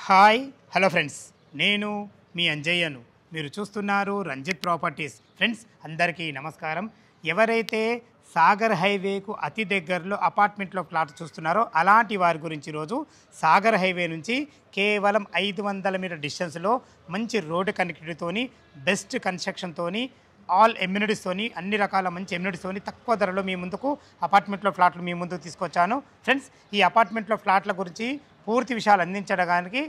Hi hello friends, నేను మీ అంజయ్యను. మీరు చూస్తున్నారు రంజిత్ ప్రాపర్టీస్. ఫ్రెండ్స్ అందరికీ నమస్కారం. ఎవరైతే సాగర్ హైవేకు అతి దగ్గరలో అపార్ట్మెంట్లో ఫ్లాట్ చూస్తున్నారో అలాంటి వారి గురించి ఈరోజు సాగర్ హైవే నుంచి కేవలం 500 మీటర్ డిస్టెన్స్లో మంచి రోడ్డు కనెక్టివిటీతోని, బెస్ట్ కన్స్ట్రక్షన్తోని, ఆల్ ఎమ్యూనిటీస్తోని, అన్ని రకాల మంచి ఎమ్యూనిటీస్తోని తక్కువ ధరలో మీ ముందుకు అపార్ట్మెంట్లో ఫ్లాట్లు మీ ముందుకు తీసుకొచ్చాను. ఫ్రెండ్స్, ఈ అపార్ట్మెంట్లో ఫ్లాట్ల గురించి పూర్తి విషయాలు అందించడానికి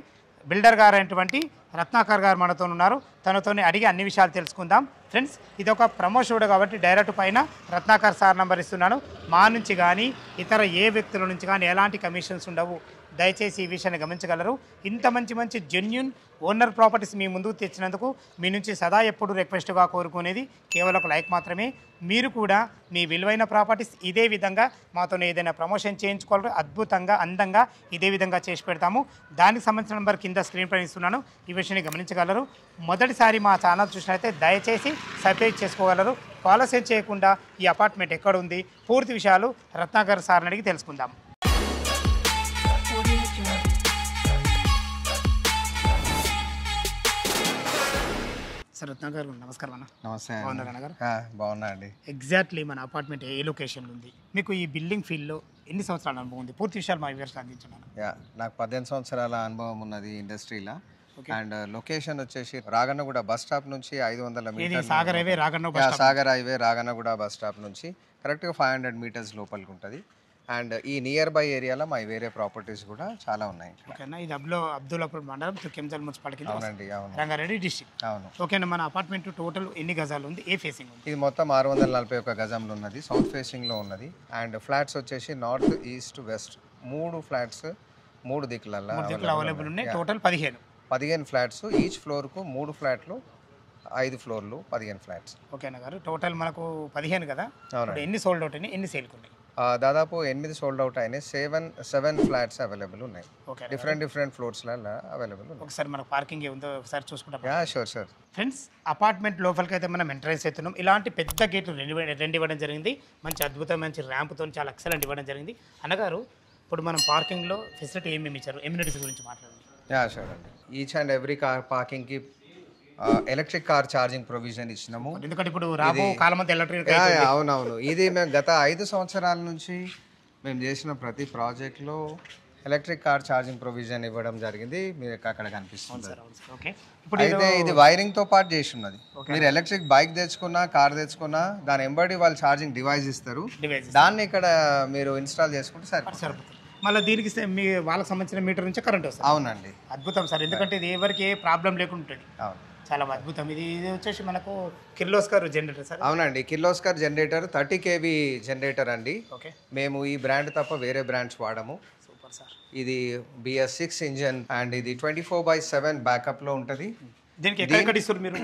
బిల్డర్ గారు అయినటువంటి రత్నాకర్ గారు మనతో ఉన్నారు. తనతోనే అడిగి అన్ని విషయాలు తెలుసుకుందాం. ఫ్రెండ్స్, ఇది ఒక ప్రమోషన్ కాబట్టి డైరెక్ట్ పైన రత్నాకర్ సార్ నంబర్ ఇస్తున్నాను. మా నుంచి కానీ ఇతర ఏ వ్యక్తుల నుంచి కానీ ఎలాంటి కమిషన్స్ ఉండవు. దయచేసి ఈ విషయాన్ని గమనించగలరు. ఇంత మంచి జెన్యూన్ ఓనర్ ప్రాపర్టీస్ మీ ముందుకు తెచ్చినందుకు మీ నుంచి సదా ఎప్పుడు రిక్వెస్ట్గా కోరుకునేది కేవలం ఒక లైక్ మాత్రమే. మీరు కూడా మీ విలువైన ప్రాపర్టీస్ ఇదే విధంగా మాతో ఏదైనా ప్రమోషన్ చేయించుకోవాలి, అద్భుతంగా అందంగా ఇదే విధంగా చేసి పెడతాము. దానికి సంబంధించిన నెంబర్ కింద స్క్రీన్ పైన ఇస్తున్నాను. ఈ విషయాన్ని గమనించగలరు. మొదటిసారి మా ఛానల్ చూసినట్లయితే దయచేసి సబ్స్క్రైబ్ చేసుకోగలరు. ఆలస్యం చేయకుండా ఈ అపార్ట్మెంట్ ఎక్కడ ఉంది, పూర్తి విషయాలు రత్నాకర్ సార్ని అడిగి తెలుసుకుందాం. సార్ రత్నాకర్ గారు నమస్కారం అన్న. నమస్తే. బాగున్నారు అన్నగారు? బాగున్నా అండి. ఎగ్జాక్ట్లీ మన అపార్ట్మెంట్ ఏ లొకేషన్లో ఉంది, మీకు ఈ బిల్డింగ్ ఫీల్డ్లో ఎన్ని సంవత్సరాల అనుభవం ఉంది, పూర్తి విషయాలు మా వ్యూవర్స్కి అందించున్నాను. నాకు 18 సంవత్సరాల అనుభవం ఉన్నది ఇండస్ట్రీలో. అండ్ లొకేషన్ వచ్చేసి రాగన్నగూడ బస్ స్టాప్ నుంచి 500 మీటర్లు. Sagar highway Ragannaguda bus stop నుంచి కరెక్ట్గా 500 మీటర్స్ లోపలికి ఉంటుంది. అండ్ ఈ నియర్ బై ఏరియాలో మా వేరే ప్రాపర్టీస్ కూడా చాలా ఉన్నాయి. ఓకేనా, ఇది అబ్దుల్లాపూర్ మండలం కెంజల్ మున్సిపాలిటీ. అవునండి, అవును. రంగారెడ్డి డిస్ట్రిక్ట్. అవును. ఓకేనా, మన అపార్ట్మెంట్ టోటల్ ఎన్ని గజాలు ఉంది, ఏ ఫేసింగ్ ఉంది? ఇది మొత్తం 641 గజంలో ఉన్నది, సౌత్ ఫేసింగ్లో ఉన్నది. అండ్ ఫ్లాట్స్ వచ్చేసి నార్త్, ఈస్ట్, వెస్ట్ 3 ఫ్లాట్స్ 3 దిక్కులలో అవైలబుల్ ఉన్నాయి. Total 15 flats. ఈచ్ ఫ్లోర్కు 3 ఫ్లాట్లు, 5 ఫ్లోర్లు, 15 ఫ్లాట్స్. ఓకేనా గారు, టోటల్ మనకు 15 కదా. ఎన్ని సోల్డ్ అవుట్ అయినాయి, ఎన్ని సేల్కి ఉన్నాయి? దాదాపు 8 సోల్డ్ అవుట్ అయినాయి. 7 ఫ్లాట్స్ అవైలబుల్ ఉన్నాయి. డిఫరెంట్ ఫ్లోర్స్లలో అవైలబుల్ ఉన్నాయి. ఒకసారి మనకు పార్కింగ్ ఏముందో ఒకసారి చూసుకుంటాం. షూర్. ఫ్రెండ్స్, అపార్ట్మెంట్ లోపలికి అయితే మనం ఎంట్రెన్స్ అవుతున్నాం. ఇలాంటి పెద్ద గేట్లు రెండు ఇవ్వడం జరిగింది. మంచి అద్భుతమైన మంచి ర్యాంప్తో చాలా ఎక్సలెంట్ ఇవ్వడం జరిగింది. అన్నగారు, ఇప్పుడు మనం పార్కింగ్లో ఫెసిలిటీ ఏమేమి ఇచ్చారు, ఎమ్యూనిటీస్ గురించి మాట్లాడండి. షూర్ అండి. ఈచ్ అండ్ ఎవ్రీ కార్ పార్కింగ్కి ఎలక్ట్రిక్ కార్ ఛార్జింగ్ ప్రొవిజన్ ఇచ్చినాము. ఎందుకంటే ఇప్పుడు రాబో కాలం అంతా ఎలక్ట్రిక్. అవునవును. ఇది మేము గత 5 సంవత్సరాల నుంచి మేము చేసిన ప్రతి ప్రాజెక్ట్లో ఎలక్ట్రిక్ కార్ ఛార్జింగ్ ప్రొవిజన్ ఇవ్వడం జరిగింది. మీరు అక్కడ కనిపిస్తుంది. అయితే ఇది వైరింగ్తో పాటు చేసి ఉన్నది. మీరు ఎలక్ట్రిక్ బైక్ తెచ్చుకున్నా, కార్ తెచ్చుకున్నా దాని ఎంబడి వాళ్ళు ఛార్జింగ్ డివైస్ ఇస్తారు. దాన్ని ఇక్కడ మీరు ఇన్స్టాల్ చేసుకుంటే సరిపోతుంది. మళ్ళీ దీనికి మీ వాళ్ళకి సంబంధించిన మీటర్ నుంచి కరెంట్ వస్తుంది. అవునండి. అద్భుతం సార్, ఎందుకంటే ఇది ఎవరికి ఏ ప్రాబ్లం లేకుండా ఉంటుంది. అవును, చాలా అద్భుతం. ఇది వచ్చేసి మనకు కిర్లోస్కర్ జనరేటర్ సార్. అవునండి, కిర్లోస్కర్ జనరేటర్ 30 kV జనరేటర్ అండి. ఓకే, మేము ఈ బ్రాండ్ తప్ప వేరే బ్రాండ్స్ వాడము. Super sir. ఇది BS6 ఇంజన్ అండ్ ఇది 24/7 బ్యాకప్లో ఉంటుంది. దీనికి ఎక్కడ ఇస్తారు మీరు?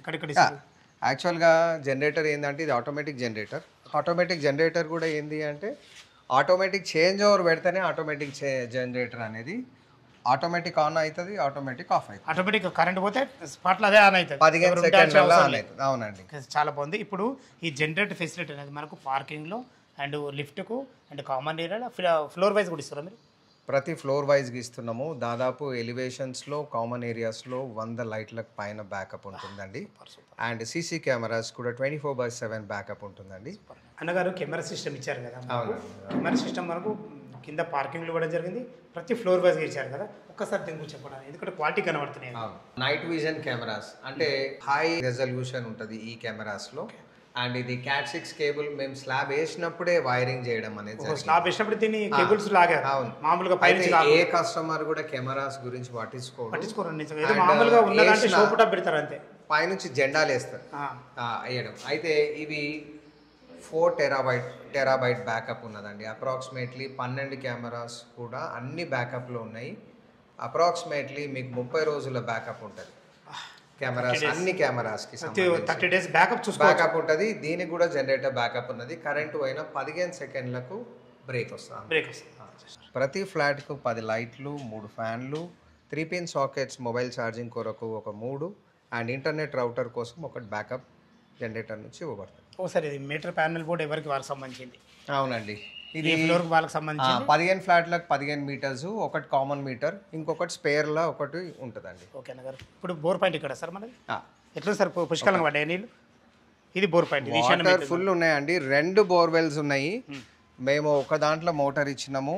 ఎక్కడ ఇస్తారు? యాక్చువల్గా జనరేటర్ ఏంటంటే ఇది ఆటోమేటిక్ జనరేటర్. ఆటోమేటిక్ జనరేటర్ కూడా ఏంది అంటే ఆటోమేటిక్ చేంజ్ ఓవర్ పెడితేనే ఆటోమేటిక్ జనరేటర్ అనేది ఆటోమేటిక్ ఆన్ అవుతుంది, ఆటోమేటిక్ ఆఫ్ అవుతుంది. ఆటోమేటిక్ కరెంట్ పోతే స్పాట్లో అదే ఆన్ అవుతుంది. 15 సెకండ్లలో ఆన్ అవుతుంది. అవునండి, చాలా బాగుంది. ఇప్పుడు ఈ జనరేటర్ ఫెసిలిటీ అనేది మనకు పార్కింగ్లో అండ్ లిఫ్ట్కు అండ్ కామన్ ఏరియాలో ఫ్లోర్ వైజ్ కూడా ఇస్తారా మీరు? ప్రతి ఫ్లోర్ వైజ్గా ఇస్తున్నాము. దాదాపు ఎలివేషన్స్లో, కామన్ ఏరియాస్లో 100 లైట్లకు పైన బ్యాకప్ ఉంటుందండి. అండ్ సీసీ కెమెరాస్ కూడా 24/7 బ్యాకప్ ఉంటుందండి. అన్నగారు, కెమెరా సిస్టమ్ ఇచ్చారు కదా. కెమెరా సిస్టమ్ మనకు కింద పార్కింగ్లో కూడా జరిగింది, ప్రతి ఫ్లోర్ వైజ్గా ఇచ్చారు కదా. ఒక్కసారి దీని గురించి చెప్పండి, ఎందుకంటే క్వాలిటీ కనబడుతున్నాయి. నైట్ విజన్ కెమెరాస్ అంటే హై రెజల్యూషన్ ఉంటుంది ఈ కెమెరాస్లో. అండ్ ఇది Cat 6 కేబుల్ మేము స్లాబ్ వేసినప్పుడే వైరింగ్ చేయడం అనేది. స్లాబ్ వేసినప్పుడు దీన్ని కేబుల్స్ లాగా మామూలుగా ఏ కస్టమర్ కూడా కెమెరాస్ గురించి పట్టించుకోరు. మామూలుగా ఉన్నదంటే షో పుటప్ పెడతారు అంతే, పైనుంచి జెండాలు వేస్తారు వేయడం. అయితే ఇవి 4 టెరాబైట్ బ్యాకప్ ఉన్నదండి. అప్రాక్సిమేట్లీ 12 కెమెరాస్ కూడా అన్ని బ్యాకప్లో ఉన్నాయి. అప్రాక్సిమేట్లీ మీకు 30 రోజుల బ్యాకప్ ఉంటుంది. కెమెరాస్ అన్ని కెమెరాస్కి 30 days బ్యాకప్ ఉంటుంది. దీనికి కూడా జనరేటర్ బ్యాకప్ ఉన్నది. కరెంటు అయినా 15 సెకండ్లకు బ్రేక్ వస్తుంది. ప్రతి ఫ్లాట్కు 10 లైట్లు, 3 ఫ్యాన్లు, 3 పిన్ సాకెట్స్, మొబైల్ ఛార్జింగ్ కొరకు ఒక 3 అండ్ ఇంటర్నెట్ రౌటర్ కోసం ఒకటి బ్యాకప్ జనరేటర్ నుంచి ఇవ్వబడుతుంది. ఓ సార్, ఇది మీటర్ ప్యానెల్ బోర్డ్ ఎవరికి వారికి సంబంధించింది? అవునండి, ఇది ఫ్లోర్ వాళ్ళకి సంబంధించి 15 ఫ్లాట్లకు 15 మీటర్స్, ఒకటి కామన్ మీటర్, ఇంకొకటి స్పేర్లా ఒకటి ఉంటుందండి. ఓకే అన్నగారు. ఇప్పుడు బోర్ పాయింట్ ఇక్కడ సార్ మనది ఆ, ఎట్లా సార్ పుష్కలంగా పడ్డాయి నీళ్ళు? ఇది బోర్ పాయింట్, ఇది ఈశాన్యం వాటర్ అయితే ఫుల్ ఉన్నాయండి. 2 బోర్వెల్స్ ఉన్నాయి. మేము ఒక దాంట్లో మోటార్ ఇచ్చినాము.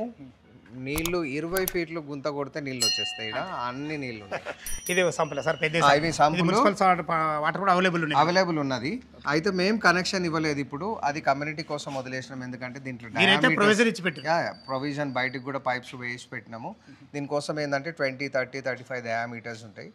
నీళ్లు 20 ఫీట్లు గుంత కొడితే నీళ్ళు వచ్చేస్తాయి. ఇక్కడ అన్ని నీళ్ళు ఉన్నాయి. ఇది సంపల సార్ పెద్ద ఇవి సంపులు మున్సిపల్ వాటర్ కూడా అవైలబుల్ ఉన్నాయి. అవైలబుల్ ఉన్నది. అయితే మేము కనెక్షన్ ఇవ్వలేదు ఇప్పుడు, అది కమ్యూనిటీ కోసం వదిలేసినాం. ఎందుకంటే దీంట్లో మీరైతే ప్రొవిజన్ ఇచ్చి పెట్టి ప్రొవిజన్ బయటకు కూడా పైప్స్ వేసి పెట్టినాము. దీనికోసం ఏంటంటే 20, 30, 35 డయామీటర్స్ ఉంటాయి.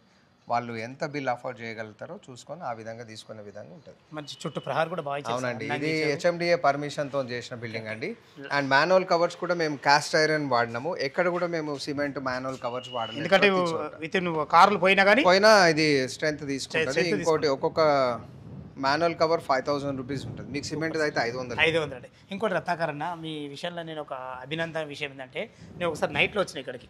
వాళ్ళు ఎంత బిల్ అఫోర్డ్ చేయగలుగుతారో చూసుకొని ఆ విధంగా తీసుకునే విధంగా ఉంటుంది. మంచి చుట్టూ ప్రహార్ కూడా బాగా ఇచ్చారు. అవునండి, ఇది హెచ్ఎండిఏ పర్మిషన్తో చేసిన బిల్డింగ్ అండి. అండ్ మాన్యువల్ కవర్స్ కూడా మేము కాస్ట్ ఐరన్ వాడినాము. ఎక్కడ కూడా మేము సిమెంట్ మాన్యువల్ కవర్స్ వాడలేదు. ఎందుకంటే విత్ ఇన్ కార్లు పోయినా కానీ పోయినా ఇది స్ట్రెంత్ తీసుకుంటుంది. ఇంకోటి ఒక్కొక్క మాన్యువల్ కవర్ 5000 రూపీస్ ఉంటుంది. మీకు సిమెంట్ అయితే 500. 500. ఇంకోటి రత్నాకరణ, మీ విషయంలో నేను ఒక అభినందన విషయం ఏంటంటే, నేను ఒకసారి నైట్లో వచ్చిన ఇక్కడికి,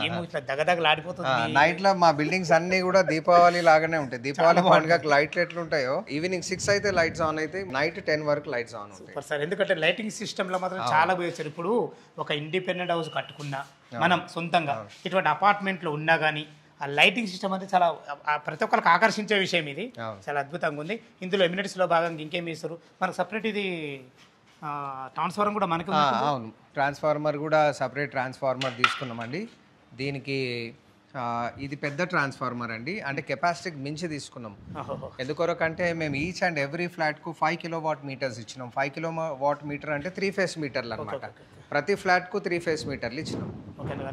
ఏమో ఇట్లా దగదగలాడిపోతుంది. నైట్ లో మా బిల్డింగ్స్ అన్ని కూడా దీపావళి లాగానే ఉంటాయి. దీపావళి పండుగకి లైట్లు ఎట్లుంటాయో, ఈవినింగ్ 6 అయితే లైట్స్ ఆన్ అయితే నైట్ 10 వరకు లైట్స్ ఆన్ ఉంటాయి. Super sir. ఎందుకంటే లైటింగ్ సిస్టమ్ లో మాత్రం చాలా పోయొచ్చారు. ఇప్పుడు ఒక ఇండిపెండెంట్ హౌస్ కట్టుకున్నా, మనం సొంతంగా ఇటువంటి అపార్ట్మెంట్ లో ఉన్నా కానీ ఆ లైటింగ్ సిస్టమ్ అంటే చాలా ప్రతి ఒక్కరికి ఆకర్షించే విషయం. ఇది చాలా అద్భుతంగా ఉంది. ఇందులో ఎమ్యూనిటీస్లో భాగంగా ఇంకేం చేస్తారు మనకు సపరేట్ ఇది ట్రాన్స్ఫార్మర్ కూడా మనకి అవును, ట్రాన్స్ఫార్మర్ కూడా సపరేట్ ట్రాన్స్ఫార్మర్ తీసుకున్నామండి. దీనికి ఇది పెద్ద ట్రాన్స్ఫార్మర్ అండి. అంటే కెపాసిటీకి మించి తీసుకున్నాం. ఎందుకొరకంటే మేము ఈచ్ అండ్ ఎవ్రీ ఫ్లాట్కు 5 కిలోవాట్ మీటర్స్ ఇచ్చినాం. 5 కిలోవాట్ మీటర్ అంటే 3 ఫేస్ మీటర్లు అనమాట. ప్రతి ఫ్లాట్కు 3 ఫేస్ మీటర్లు ఇచ్చినాం.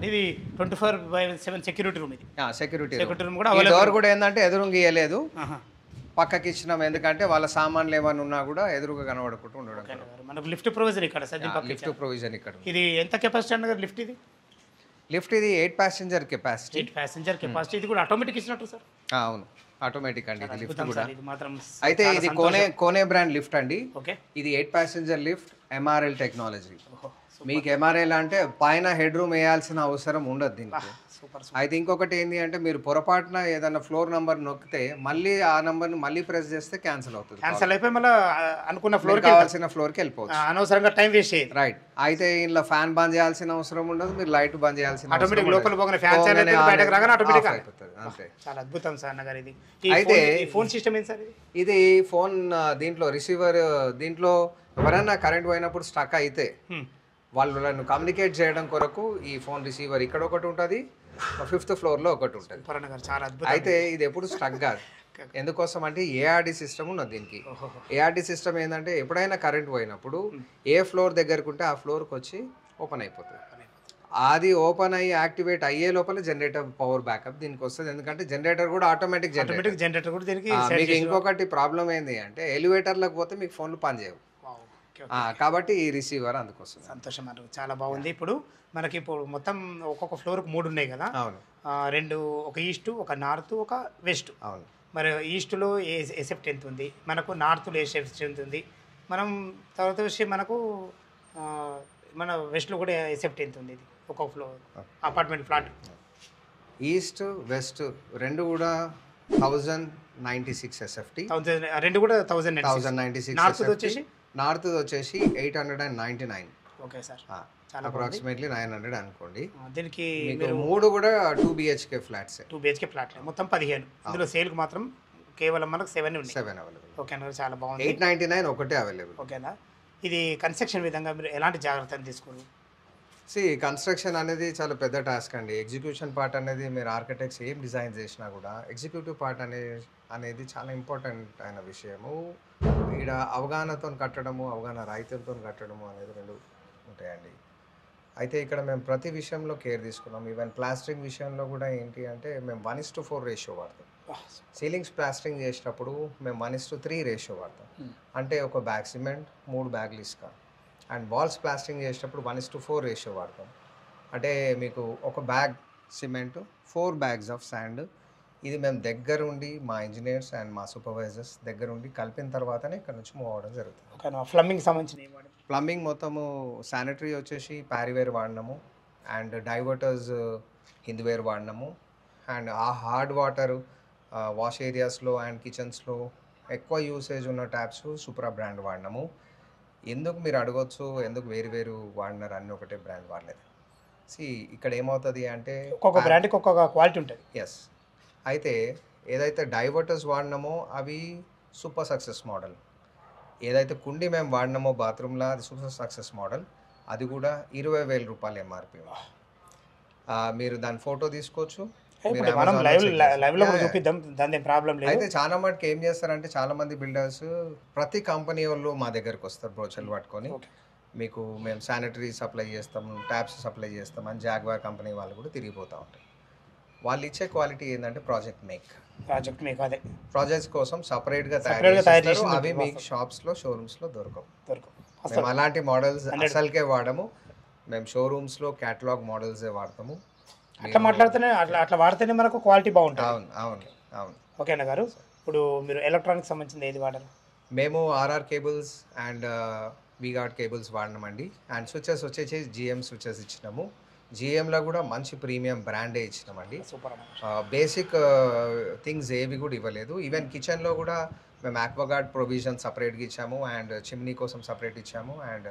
ఇది 24/7 సెక్యూరిటీ రూమ్. ఇది సెక్యూరిటీ రూమ్ కూడా డోర్ కూడా ఏంటంటే ఎదురుగా ఇయ్యలేదు, పక్కకి ఇచ్చినాం. ఎందుకంటే వాళ్ళ సామాన్లు ఏమైనా ఉన్నా కూడా ఎదురుగా కనబడకుండా ఉండడం. మనకు లిఫ్ట్ ప్రొవిజన్ ఇక్కడ, లిఫ్ట్ ప్రొవిజన్ ఇక్కడ. ఇది ఎంత కెపాసిటీ అన్నగారు లిఫ్ట్? ఇది 8 ప్యాసింజర్ కెపాసిటీ. 8 passenger capacity. ఇది కూడా ఆటోమేటిక్ ఇచ్చినట్టు సార్? అవును, ఆటోమేటిక్ అండి ఇది లిఫ్ట్ కూడా. ఇది మాత్రం అయితే ఇది కోనే బ్రాండ్ లిఫ్ట్ అండి. ఓకే, ఇది 8 ప్యాసింజర్ లిఫ్ట్, ఎంఆర్ఎల్ టెక్నాలజీ. మీకు ఎంఆర్ఎల్ అంటే పైన హెడ్ రూమ్ వేయాల్సిన అవసరం ఉండదు దీనికి. అయితే ఇంకొకటి ఏంటి అంటే, మీరు పొరపాటున ఏదైనా ఫ్లోర్ నంబర్ నొక్కితే మళ్ళీ ఆ నంబర్ని మళ్ళీ ప్రెస్ చేస్తే క్యాన్సిల్ అవుతుంది. క్యాన్సిల్ అయిపోయి మళ్ళీ అనుకున్న ఫ్లోర్ కావాల్సిన ఫ్లోర్కి వెళ్ళిపోవచ్చు. అనవసరంగా టైం వేస్ట్ చేయాలి. రైట్. అయితే ఇంట్లో ఫ్యాన్ బంద్ చేయాల్సిన అవసరం ఉండదు, మీరు లైట్ బంద్ చేయాల్సిన ఆటోమేటిక్ లోపల పోగానే ఫ్యాన్ చాలైతే బయటకు రాగానే ఆటోమేటిక్ అయిపోతుంది. అంతే. చాలా అద్భుతం సార్ అన్నగారు. ఇది అయితే ఫోన్ సిస్టమ్ ఏంటి సార్? ఇది ఫోన్ దీంట్లో రిసీవర్, దీంట్లో ఎవరైనా కరెంట్ పోయినప్పుడు స్టక్ అయితే వాళ్ళను కమ్యూనికేట్ చేయడం కొరకు ఈ ఫోన్ రిసీవర్ ఇక్కడ ఒకటి ఉంటుంది, 5th ఫ్లోర్లో ఒకటి ఉంటుంది. చాలా అద్భుతం. అయితే ఇది ఎప్పుడు స్టక్ కాదు. ఎందుకోసం అంటే ఏఆర్డి సిస్టమ్ ఉన్నది దీనికి. ఏఆర్డి సిస్టమ్ ఏంటంటే ఎప్పుడైనా కరెంట్ పోయినప్పుడు ఏ ఫ్లోర్ దగ్గరకు ఉంటే ఆ ఫ్లోర్కి వచ్చి ఓపెన్ అయిపోతుంది. అది ఓపెన్ అయ్యి యాక్టివేట్ అయ్యే లోపల జనరేటర్ పవర్ బ్యాకప్ దీనికి వస్తుంది. ఎందుకంటే జనరేటర్ కూడా ఆటోమేటిక్ జనరేటర్ కూడా దీనికి. మీకు ఇంకొకటి ప్రాబ్లం ఏంటి అంటే, ఎలివేటర్లకు పోతే మీకు ఫోన్లు పనిచేయవు కాబట్టి ఈ రిసీవర్ అందుకోసం. సంతోషం అన్న, చాలా బాగుంది. ఇప్పుడు మనకి ఇప్పుడు మొత్తం ఒక్కొక్క ఫ్లోర్కి 3 ఉన్నాయి కదా? అవును. 2, ఒక ఈస్ట్, ఒక నార్త్, ఒక వెస్ట్. అవును. మరి ఈస్ట్లో ఏ సెఫ్ట్ ఎంత ఉంది, మనకు నార్త్లో ఏ సెఫ్ట్ ఎంత ఉంది, మనం తర్వాత వచ్చి మనకు మన వెస్ట్లో కూడా ఏ సెఫ్ట్ ఎంత ఉంది? ఇది ఒక్కొక్క floor apartment flat. East west రెండు కూడా 1096 ఎస్ఎఫ్టీ. రెండు కూడా 1096. నార్త్ వచ్చేసి 899. ఓకే సార్, అప్రాక్సిమేట్లీ 900 అనుకోండి. దీనికి 3 కూడా 2 BHK ఫ్లాట్స్. 2 BHK ఫ్లాట్ మొత్తం 15. ఇందులో సేల్కి మాత్రం కేవలం మనకు 7 ఉన్నాయి. 7 అవైలబుల్. ఓకేనా, చాలా బాగుంది. 899 ఒకటే అవైలబుల్. ఓకేనా. ఇది కన్స్ట్రక్షన్ విధంగా మీరు ఎలాంటి జాగ్రత్తలు తీసుకోరు? కన్స్ట్రక్షన్ అనేది చాలా పెద్ద టాస్క్ అండి. ఎగ్జిక్యూషన్ పార్ట్ అనేది మీరు ఆర్కిటెక్ట్స్ ఏం డిజైన్ చేసినా కూడా ఎగ్జిక్యూటివ్ పార్ట్ అనేది చాలా ఇంపార్టెంట్ అయిన విషయము. ఇక్కడ అవగాహనతో కట్టడము, అవగాహన రాయితీలతో కట్టడము అనేది 2 ఉంటాయండి. అయితే ఇక్కడ మేము ప్రతి విషయంలో కేర్ తీసుకున్నాం. ఈవెన్ ప్లాస్టరింగ్ విషయంలో కూడా ఏంటి అంటే, మేము 1:4 రేషియో వాడతాం. సీలింగ్స్ ప్లాస్టరింగ్ చేసేటప్పుడు మేము 1:3 రేషియో వాడతాం. అంటే ఒక బ్యాగ్ సిమెంట్, 3 బ్యాగులు ఇసుక. అండ్ వాల్స్ ప్లాస్టరింగ్ చేసేటప్పుడు 1:4 రేషియో వాడతాం. అంటే మీకు ఒక bag cement, 4 bags of sand. ఇది మేము దగ్గరుండి మా ఇంజనీర్స్ అండ్ మా సూపర్వైజర్స్ దగ్గరుండి కలిపిన తర్వాతనే ఇక్కడ నుంచి మూవ్ అవ్వడం జరుగుతుంది. ప్లంబింగ్ సంబంధించిన ప్లంబింగ్ మొత్తము శానిటరీ వచ్చేసి ప్యారీవేర్ వాడినాము, అండ్ డైవర్టర్స్ హిందూవేర్ వాడినాము. అండ్ ఆ హార్డ్ వాటర్ వాష్ ఏరియాస్లో అండ్ కిచెన్స్లో ఎక్కువ యూసేజ్ ఉన్న ట్యాప్స్ సూప్రా బ్రాండ్ వాడినాము. ఎందుకు మీరు అడగొచ్చు, ఎందుకు వేరు వేరు వాడినారు అన్ని ఒకటే బ్రాండ్ వాడలేదు. ఇక్కడ ఏమవుతుంది అంటే ఒక్కొక్క బ్రాండ్కి ఒక్కొక్క క్వాలిటీ ఉంటుంది. ఎస్. అయితే ఏదైతే డైవర్టర్స్ వాడినామో అవి సూపర్ సక్సెస్ మోడల్, ఏదైతే కుండి మేము వాడినామో బాత్రూంలో అది సూపర్ సక్సెస్ మోడల్, అది కూడా 20,000 రూపాయలు ఎంఆర్పి. మీరు దాని ఫోటో తీసుకోవచ్చు, చూపిద్దాం, దాని ప్రాబ్లం లేదు. అయితే చాలా మటుకు ఏం చేస్తారంటే చాలా మంది బిల్డర్స్ ప్రతి కంపెనీ వాళ్ళు మా దగ్గరకు వస్తారు బ్రోచర్లు పట్టుకొని, మీకు మేము శానిటరీ సప్లై చేస్తాం, ట్యాప్స్ సప్లై చేస్తాం అని జాగ్వార్ కంపెనీ వాళ్ళు కూడా తిరిగిపోతూ ఉంటారు. వాళ్ళు ఇచ్చే క్వాలిటీ ఏంటంటే ప్రాజెక్ట్ మేక్ అదే ప్రాజెక్ట్స్ కోసం సపరేట్గా తయారు చేస్తారు. అవి మీకు షాప్స్లో షోరూమ్స్లో దొరకవు. మేము అలాంటి మోడల్స్ అసలుకే వాడము. మేము షోరూమ్స్లో క్యాటలాగ్ మోడల్సే వాడతాము. అట్లా మాట్లాడితేనే అట్లా వాడితేనే మనకు క్వాలిటీ బాగుంటుంది. అవును అవును అవును. ఓకేనా గారు, ఇప్పుడు మీరు ఎలక్ట్రానిక్స్ సంబంధించింది ఏది వాడారు? మేము RR cables and V-Guard cables వాడినామండి. అండ్ స్విచెస్ వచ్చేసి జిఎం స్విచెస్ ఇచ్చినాము. జిఎంలో కూడా మంచి ప్రీమియం బ్రాండే ఇచ్చినామండి. బేసిక్ థింగ్స్ ఏవి కూడా ఇవ్వలేదు. ఈవెన్ కిచెన్లో కూడా మేము ఆక్వాగార్డ్ ప్రొవిజన్ సపరేట్గా ఇచ్చాము, అండ్ చిమ్నీ కోసం సపరేట్ ఇచ్చాము, అండ్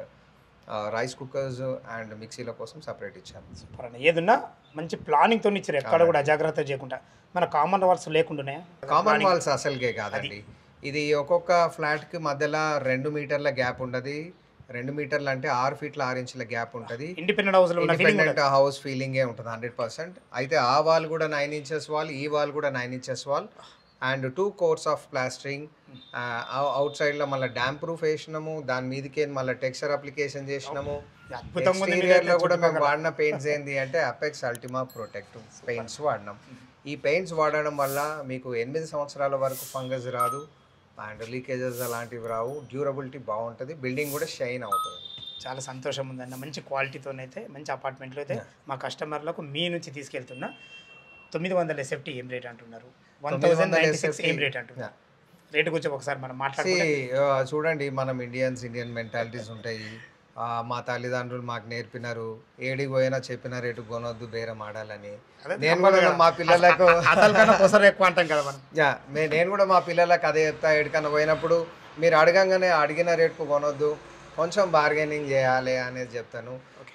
రైస్ కుక్కర్స్ అండ్ మిక్సీల కోసం సపరేట్ ఇచ్చాము. సూపర్ అండి. ఏదన్నా మంచి ప్లానింగ్తో ఇచ్చారు, ఎక్కడ కూడా అజాగ్రత్త చేయకుండా. మన కామన్ వాల్స్ లేకుండా, కామన్ వాల్స్ అసలుకే కాదండి. ఇది ఒక్కొక్క ఫ్లాట్కి మధ్యలో 2 మీటర్ల గ్యాప్ ఉంటుంది. 2 మీటర్లు అంటే 6 ఫీట్ల 6 ఇంచుల గ్యాప్ ఉంటుంది. ఇండిపెండెంట్ హౌస్ ఫీలింగే ఉంటుంది 100%. అయితే ఆ వాల్ కూడా 9 ఇంచెస్ వాల్, ఈ వాల్ కూడా 9 inches wall, and 2 course of plastering. Out సైడ్లో మళ్ళీ డ్యామ్ ప్రూఫ్ వేసినాము, దాని మీదకే మళ్ళీ టెక్స్చర్ అప్లికేషన్ చేసినాము. ఎక్స్టీరియర్లో కూడా మేము వాడిన పెయింట్స్ ఏంటి అంటే అపెక్స్ అల్టిమా ప్రొటెక్టివ్ పెయింట్స్ వాడినాం. ఈ పెయింట్స్ వాడడం వల్ల మీకు 8 సంవత్సరాల వరకు ఫంగస్ రాదు, అండ్ లీకేజెస్ అలాంటివి రావు, డ్యూరబిలిటీ బాగుంటుంది, బిల్డింగ్ కూడా షైన్ అవుతుంది. చాలా సంతోషం ఉందన్న. మంచి క్వాలిటీతోనైతే మంచి అపార్ట్మెంట్లో అయితే మా కస్టమర్లకు మీ నుంచి తీసుకెళ్తున్నా. 900 ఎస్ఎఫ్టీ ఏం రేట్ అంటున్నారు? 1096 ఏం రేట్ అంటున్నారు? రేటు గురించి ఒకసారి మనం మాట్లాడుకుంటే చూడండి, మనం ఇండియన్ మెంటాలిటీస్ ఉంటాయి. మా తల్లిదండ్రులు మాకు నేర్పినారు, ఏడికి పోయినా చెప్పిన రేటు కొనొద్దు, బేరం ఆడాలని. నేను కూడా మా పిల్లలకు నేను కూడా మా పిల్లలకు అదే చెప్తా. ఎడికన్నా పోయినప్పుడు మీరు అడగంగానే అడిగిన రేటుకు కొనొద్దు, కొంచెం బార్గెనింగ్ చేయాలి అనేది చెప్తాను.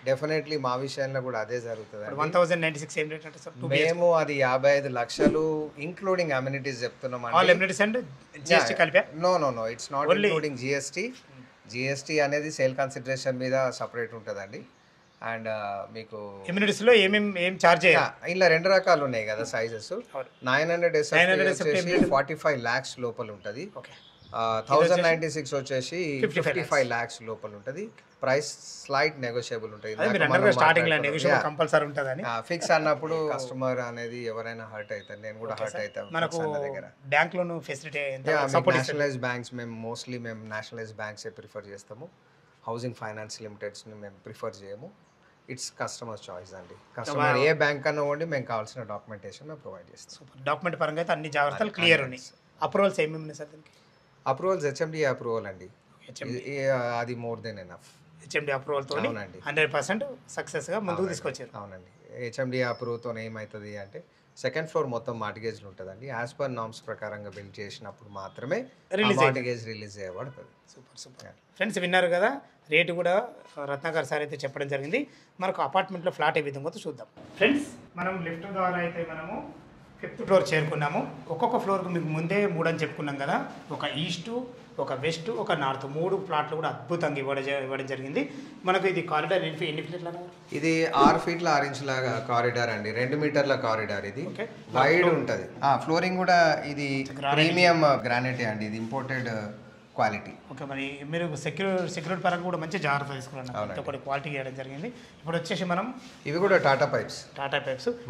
డెఫినెట్లీ మా విషయంలో కూడా అదే జరుగుతుంది. 1096 ఏం రేట్ అంటే సార్? మేము అది 55 లక్షలు ఇంక్లూడింగ్ అమ్యూనిటీస్ చెప్తున్నాం. No it's not including GST అనేది సేల్ కన్సిడరేషన్ మీద సపరేట్ ఉంటుందండి. అండ్ మీకు ఇమ్యూనిటీస్లో ఏం చార్జ్ చేయాలి? ఇలా 2 రకాలు ఉన్నాయి కదా సైజెస్. 900 వచ్చేసి 45 lakhs లోపల ఉంటుంది. 1096 వచ్చేసి 55 lakhs లోపల ఉంటుంది. ప్రైస్ స్లైట్ నెగోషియబుల్ ఉంటుంది. ఫిక్స్ అన్నప్పుడు కస్టమర్ అనేది ఎవరైనా హర్ట్ అవుతారు, నేను కూడా హర్ట్ అవుతాను. Bank loan facility nationalise banks మేము నేషనలైజ్ బ్యాంక్స్ ప్రిఫర్ చేస్తాము. హౌసింగ్ ఫైనాన్స్ లిమిటెడ్స్ని మేము ప్రిఫర్ చేయము. ఇట్స్ కస్టమర్ చాయిస్ అండి. కస్టమర్ ఏ బ్యాంక్ అన్నా ఉండి మేము కావాల్సిన డాక్యుమెంటేషన్ మేము ప్రొవైడ్ చేస్తాం. డాక్యుమెంట్ పరంగా అయితే అన్ని జాగ్రత్తలు క్లియర్ ఉన్నాయి. అప్రూవల్స్ ఏమేమి ఉన్నాయి సార్ దీనికి? అప్రూవల్స్ హెచ్ఎండి అప్రూవల్ అండి, అది మోర్ దెన్ ఎనఫ్. హెచ్ఎండి అప్రూవల్తో 100% సక్సెస్గా ముందుకు తీసుకొచ్చారు. అవునండి. హెచ్ఎండి అప్రూవ్తో ఏమవుతుంది అంటే సెకండ్ ఫ్లోర్ మొత్తం మార్టిగేజ్లు ఉంటుందండి. యాజ్ పర్ నామ్స్ ప్రకారంగా బిల్డ్ చేసినప్పుడు మాత్రమే మార్టిగేజ్ రిలీజ్ చేయబడుతుంది. సూపర్ ఫ్రెండ్స్, విన్నారు కదా. రేటు కూడా రత్నాకర్ సార్ అయితే చెప్పడం జరిగింది. మనకు అపార్ట్మెంట్లో ఫ్లాట్ ఏ విధంగా చూద్దాం ఫ్రెండ్స్. మనం లిఫ్ట్ ద్వారా అయితే మనము 5th ఫ్లోర్ చేరుకున్నాము. ఒక్కొక్క ఫ్లోర్కు మీకు ముందే 3 అని చెప్పుకున్నాం కదా. ఒక ఈస్టు, ఒక వెస్ట్, ఒక నార్త్, 3 ప్లాట్లు కూడా అద్భుతంగా ఇవ్వడం జరిగింది. మనకు ఇది కారిడార్ ఎన్ని ఫీట్ల? ఇది 6 ఫీట్ల 6 ఇంచుల కారిడార్ అండి, 2 మీటర్ల కారిడార్. ఇది వైడ్ ఉంటుంది. ఫ్లోరింగ్ కూడా ఇది ప్రీమియం గ్రానైట్ అండి, ఇది ఇంపోర్టెడ్ క్వాలిటీ. ఓకే, మరి మీరు సెక్యూరిటీ పరంగా కూడా మంచి జాగ్రత్త తీసుకున్నాను, ఒకటి క్వాలిటీ చేయడం జరిగింది. ఇప్పుడు వచ్చేసి మనం ఇవి కూడా టాటా పైప్స్.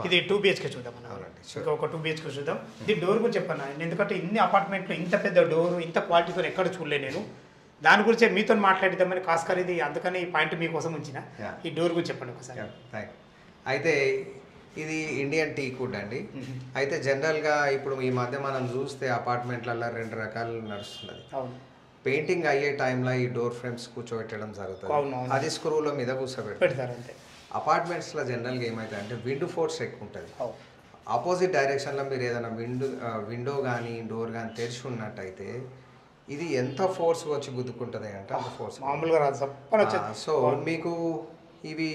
ఇది 2 BHK చూద్దాం మనం. ఒక 2 BHK చూద్దాం. ఇది డోర్ గురించి చెప్పాను, ఎందుకంటే ఇన్ని అపార్ట్మెంట్లో ఇంత పెద్ద డోర్ ఇంత క్వాలిటీతో ఎక్కడ చూడలే నేను. దాని గురించి మీతో మాట్లాడిద్దామని కాస్కర్ ఇది, అందుకని ఈ పాయింట్ మీకోసం ఉంచిన. ఈ డోర్ గురించి చెప్పండి ఒకసారి. అయితే ఇది ఇండియన్ టీక్ వుడ్ అండి. అయితే జనరల్గా ఇప్పుడు ఈ మధ్య మనం చూస్తే అపార్ట్మెంట్లలో 2 రకాలు నడుస్తున్నది. పెయింటింగ్ అయ్యే టైంలో ఈ డోర్ ఫ్రేమ్స్ కూర్చోబెట్టడం జరుగుతుంది, అది స్క్రూల మీద కూర్చోబెడతారు. అపార్ట్మెంట్స్లో జనరల్గా ఏమవుతుంది అంటే విండ్ ఫోర్స్ ఎక్కువ ఉంటుంది. ఆపోజిట్ డైరెక్షన్లో మీరు ఏదైనా విండో కానీ డోర్ కానీ తెరిచి ఉన్నట్టయితే ఇది ఎంత ఫోర్స్ వచ్చి గుద్దుకుంటుంది అంటే అంత ఫోర్స్ మామూలుగా రాదు సప్పని వచ్చేది. సో మీకు ఇవి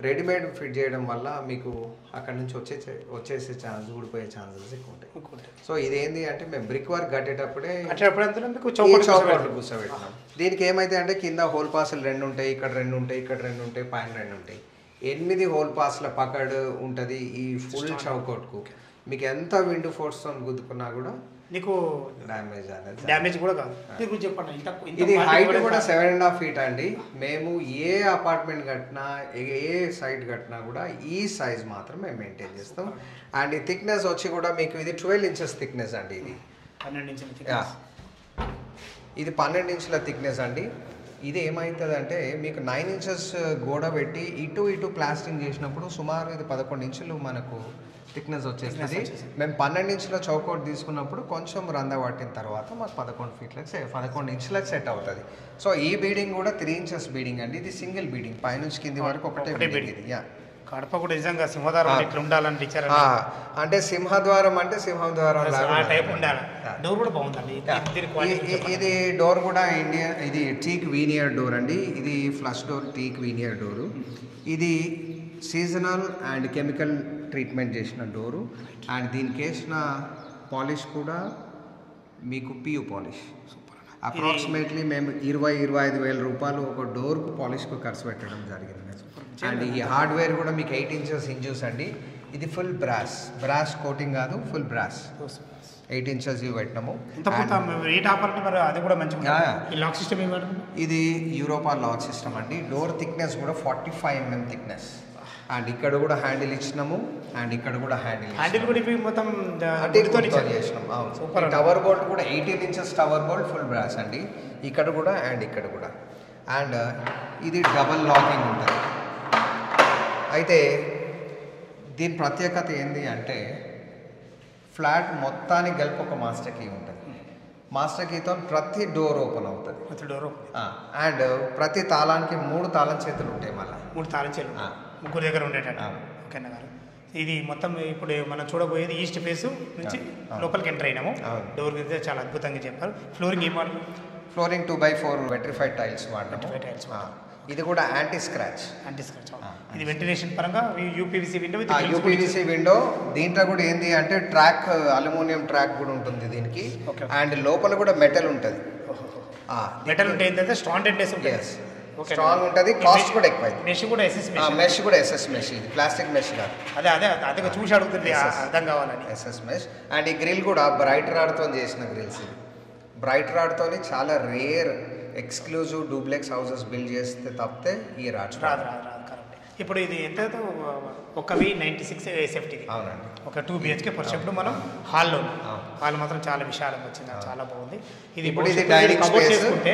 రెడీమేడ్ ఫిట్ చేయడం వల్ల మీకు అక్కడ నుంచి వచ్చేసే ఛాన్స్ ఊడిపోయే ఛాన్సెస్ ఎక్కువ ఉంటాయి. సో ఇదేంటి అంటే మేము బ్రిక్ వర్క్ కట్టేటప్పుడే చౌకట్లు కూర్చోబెట్టినాం. దీనికి ఏమైతే అంటే కింద హోల్ పాసులు 2 ఉంటాయి, ఇక్కడ 2 ఉంటాయి, ఇక్కడ 2 ఉంటాయి, పైన 2 ఉంటాయి. 8 హోల్ పాస్ల పకడ్ ఉంటుంది ఈ ఫుల్ చౌకట్కు. మీకు ఎంత విండ్ ఫోర్స్తో గుద్దుకున్నా కూడా నీకు డ్యామేజ్ కూడా కాదు. ఇది హైట్ కూడా 7.5 feet అండి. మేము ఏ అపార్ట్మెంట్ కట్టినా ఏ సైట్ కట్టినా కూడా ఈ సైజ్ మాత్రం మేము మెయింటైన్ చేస్తాం. అండ్ ఈ థిక్నెస్ వచ్చి కూడా మీకు ఇది 12 inches థిక్నెస్ అండి. ఇది 12 ఇంచుల థిక్నెస్ అండి. ఇది ఏమవుతుందంటే మీకు 9 inches గోడ పెట్టి ఇటు ప్లాస్టింగ్ చేసినప్పుడు సుమారు ఇది 11 inches మనకు థిక్నెస్ వచ్చేస్తుంది. మేము 12 inches చౌకౌట్ తీసుకున్నప్పుడు కొంచెం రంద పట్టిన తర్వాత మాకు 11 inches సెట్ అవుతుంది. సో ఈ బీడింగ్ కూడా 3 inches బీడింగ్ అండి. ఇది సింగిల్ బీడింగ్ పైనుంచి కింది వరకు ఒకటే బీడింగ్. ఇది కడప కూడా నిజంగా సింహద్వారం ఇట్లా ఉండాలని అంటే సింహద్వారం టైప్ ఉండాలి. డోర్ కూడా బాగుందండి. ఇది డోర్ కూడా ఇది టీక్ వీనియర్ డోర్ అండి. ఇది flush door teak veneer door. ఇది సీజనల్ అండ్ కెమికల్ ట్రీట్మెంట్ చేసిన డోరు. అండ్ దీనికి వేసిన పాలిష్ కూడా మీకు పియూ పాలిష్. అప్రాక్సిమేట్లీ మేము 20-25 వేల రూపాయలు ఒక డోర్కు పాలిష్కు ఖర్చు పెట్టడం జరిగింది. అండ్ ఈ హార్డ్వేర్ కూడా మీకు 8 inches hinges అండి. ఇది ఫుల్ బ్రాస్ కోటింగ్ కాదు, ఫుల్ బ్రాస్ 8 inches ఇవి పెట్టినాము. ఇది యూరోపా లాక్ సిస్టమ్ అండి. డోర్ థిక్నెస్ కూడా 45 mm థిక్నెస్. అండ్ ఇక్కడ కూడా హ్యాండిల్ ఇచ్చినాము. అండ్ ఇక్కడ కూడా హ్యాండిల్ చేసినాము. టవర్ బోల్ట్ కూడా 18 inches tower bolt full brass అండి. ఇక్కడ కూడా అండ్ ఇక్కడ కూడా. అండ్ ఇది డబల్ లాకింగ్ ఉంటుంది. అయితే దీని ప్రత్యేకత ఏంటి అంటే ఫ్లాట్ మొత్తానికి కలిపి ఒక మాస్టర్ కీ ఉంటుంది. మాస్టర్ కీతో ప్రతి డోర్ ఓపెన్ అవుతుంది. అండ్ ప్రతి తాళానికి 3 తాళం చేతులు ఉంటాయి. మళ్ళీ 3 తాళం చేతులు ముగ్గురు దగ్గర ఉండేటట్టు. ఓకేనా గారు, ఇది మొత్తం ఇప్పుడు మనం చూడబోయేది ఈస్ట్ ఫేస్ నుంచి లోపలికి ఎంటర్ అయినాము. డోర్ గురించి చాలా అద్భుతంగా చెప్పారు. ఫ్లోరింగ్ ఏం వాడు? ఫ్లోరింగ్ 2x4 వెట్రిఫైడ్ టైల్స్ వాడతాము. ఇది కూడా యాంటీ స్క్రాచ్. ఇది వెంటిలేషన్ పరంగా యూపీవీసీ విండో. దీంట్లో కూడా ఏంది అంటే ట్రాక్ అల్యూమినియం ట్రాక్ కూడా ఉంటుంది దీనికి. అండ్ లోపల కూడా మెటల్ ఉంటుంది. మెటల్ ఉంటే ఏంటంటే స్ట్రాంగ్నెస్ ఉంటుంది, స్ట్రాంగ్ ఉంటుంది. కాస్ట్ కూడా ఎక్కువ. మెష్ కూడా ఎస్ఎస్ మెష్. ఇది ప్లాస్టిక్ మెష్ కాదు. అదే చూసి అడుగుతుంది అర్థం కావాలని. SS mesh. అండ్ ఈ గ్రిల్ కూడా బ్రైట్ రాడ్తో చేసిన గ్రిల్స్. ఇది బ్రైట్ రాడ్తో చాలా rare exclusive duplex houses build చేస్తే తప్పితే ఈ రాడ్స్ రాదు. కరెక్ట్. ఇప్పుడు ఇది ఎంత ఒకవి 96 సేఫ్టీ. అవునండి. ఒక 2 BHK పర్ షెఫ్ట్. మనం హాల్ మాత్రం చాలా విశాలంగా వచ్చింది, చాలా బాగుంది. ఇది ఇప్పుడు ఇది డైనింగ్ స్పేస్ చేసుకుంటే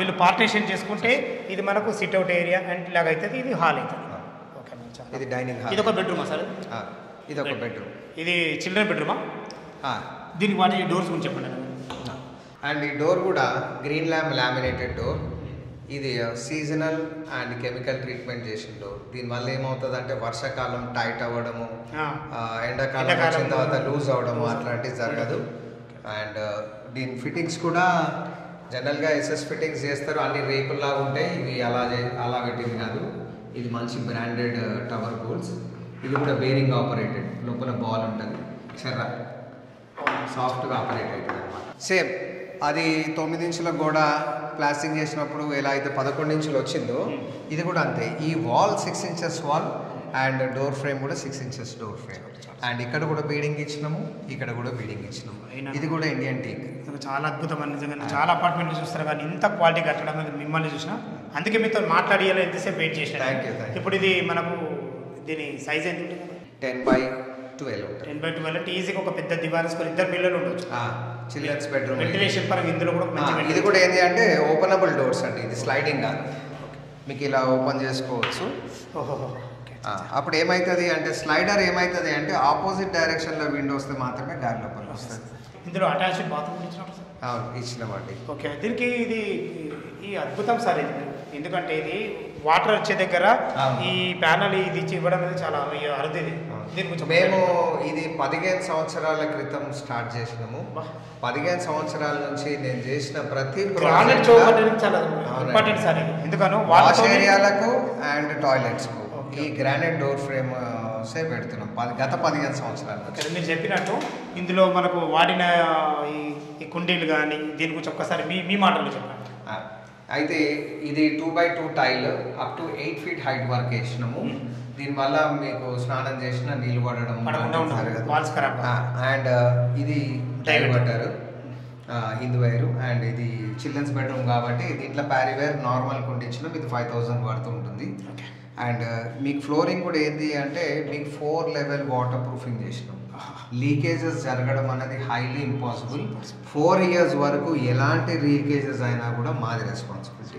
వీళ్ళు పార్టీషన్ చేసుకుంటే ఇది మనకు సిట్అవుట్ ఏరియా అండ్ ఇలాగ అవుతుంది. ఇది హాల్ అవుతుంది. ఓకే, ఇది డైనింగ్ హాల్. ఇది ఒక బెడ్రూమా సార్? ఇది ఒక బెడ్రూమ్. ఇది చిల్డ్రన్ బెడ్రూమా? దీనికి వాటి డోర్స్ గురించి చెప్పండి. అండ్ ఈ డోర్ కూడా గ్రీన్ లామినేటెడ్ డోర్. ఇది సీజనల్ అండ్ కెమికల్ ట్రీట్మెంట్ చేసిన డోర్. దీనివల్ల ఏమవుతుంది అంటే వర్షాకాలం టైట్ అవ్వడము, ఎండాకాలం వచ్చిన తర్వాత లూజ్ అవ్వడము అట్లాంటివి జరగదు. అండ్ దీని ఫిట్టింగ్స్ కూడా జనరల్గా ఎస్ఎస్ ఫిట్టింగ్స్ చేస్తారు, అన్ని రేకుల్లాగా ఉంటాయి. ఇవి అలా పెట్టింది కాదు. ఇది మంచి బ్రాండెడ్ టవర్ బోల్స్. ఇది కూడా బేరింగ్ ఆపరేటెడ్. లోపల బాల్ ఉంటుంది, చెర్ర సాఫ్ట్గా ఆపరేట్ అవుతుంది అనమాట. సేమ్ అది 9 inches గోడ ప్లాస్టింగ్ చేసినప్పుడు ఎలా అయితే 11 inches వచ్చిందో ఇది కూడా అంతే. ఈ wall 6 inches wall and door frame కూడా 6 inches డోర్ ఫ్రేమ్. అండ్ ఇక్కడ కూడా బీడింగ్ ఇచ్చినాము, ఇక్కడ కూడా బీడింగ్ ఇచ్చినాము. ఇది కూడా ఇండియన్ టీక్. చాలా అద్భుతమైన నిజంగా. చాలా అపార్ట్మెంట్లు చూస్తారు కానీ ఇంత క్వాలిటీ కట్టడం మిమ్మల్ని చూసిన, అందుకే మీతో మాట్లాడియాలి ఎంతసేపు వెయిట్ చేసిన. Thank you. ఇప్పుడు ఇది మనకు దీని సైజ్ ఎంత ఉంటుంది? 10x12 అంటే ఈజీగా ఒక పెద్ద దివాన్ వేసుకొని 2 పిల్లలు ఉండొచ్చు. Children's bedroom. వెంటిలేషన్ పరంగా ఇందులో కూడా ఇది కూడా ఏంటి అంటే ఓపెనబుల్ డోర్స్ అండి. ఇది స్లైడింగ్ కాదు, మీకు ఇలా ఓపెన్ చేసుకోవచ్చు. అప్పుడు ఏమవుతుంది అంటే స్లైడర్ ఏమవుతుంది అంటే ఆపోజిట్ డైరెక్షన్లో విండో వస్తే మాత్రమే గాలి లోపలికి వస్తుంది. ఇందులో అటాచ్డ్ బాత్రూమ్ ఇచ్చినామండి. ఓకే, దీనికి ఇది ఈ అద్భుతం సార్ ఇది. ఎందుకంటే ఇది వాటర్ వచ్చే దగ్గర ఈ ప్యానల్ ఇది ఇచ్చి ఇవ్వడం అనేది చాలా అరుదు. ఇది దీని గురించి మేము ఇది 15 సంవత్సరాల క్రితం స్టార్ట్ చేసినాము. 15 సంవత్సరాల నుంచి నేను చేసిన ప్రతి గ్రానైట్ చౌక్ అనేది చాలా ఇంపార్టెంట్ సార్ ఇది. ఎందుకనో వాష్ ఏరియాలకు అండ్ టాయిలెట్స్కు ఈ గ్రానైట్ డోర్ ఫ్రేమ్ సే పెడుతున్నాం గత 15 సంవత్సరాలు. మీరు చెప్పినట్టు ఇందులో మనకు వాడిన ఈ కుండీలు కానీ దీని గురించి ఒక్కసారి మీ మాటల్లో చెప్పండి. అయితే ఇది 2x2 tile up to 8 feet height వరకు వేసినాము. దీనివల్ల మీకు స్నానం చేసిన నీళ్ళు పడడం అండ్ ఇది డైవర్టర్ హిందూ వైరు అండ్ ఇది చిల్డ్రన్స్ బెడ్రూమ్ కాబట్టి దీంట్లో ప్యారీవేర్ నార్మల్ కుండిచ్చినాం. ఇది 5000 పడుతూ ఉంటుంది. అండ్ మీకు ఫ్లోరింగ్ కూడా ఏంటి అంటే మీకు 4 level వాటర్ ప్రూఫింగ్ చేసినాం. లీకేజెస్ జరగడం అనేది హైలీ ఇంపాసిబుల్. 4 years వరకు ఎలాంటి లీకేజెస్ అయినా కూడా మాది రెస్పాన్సిబిలిటీ.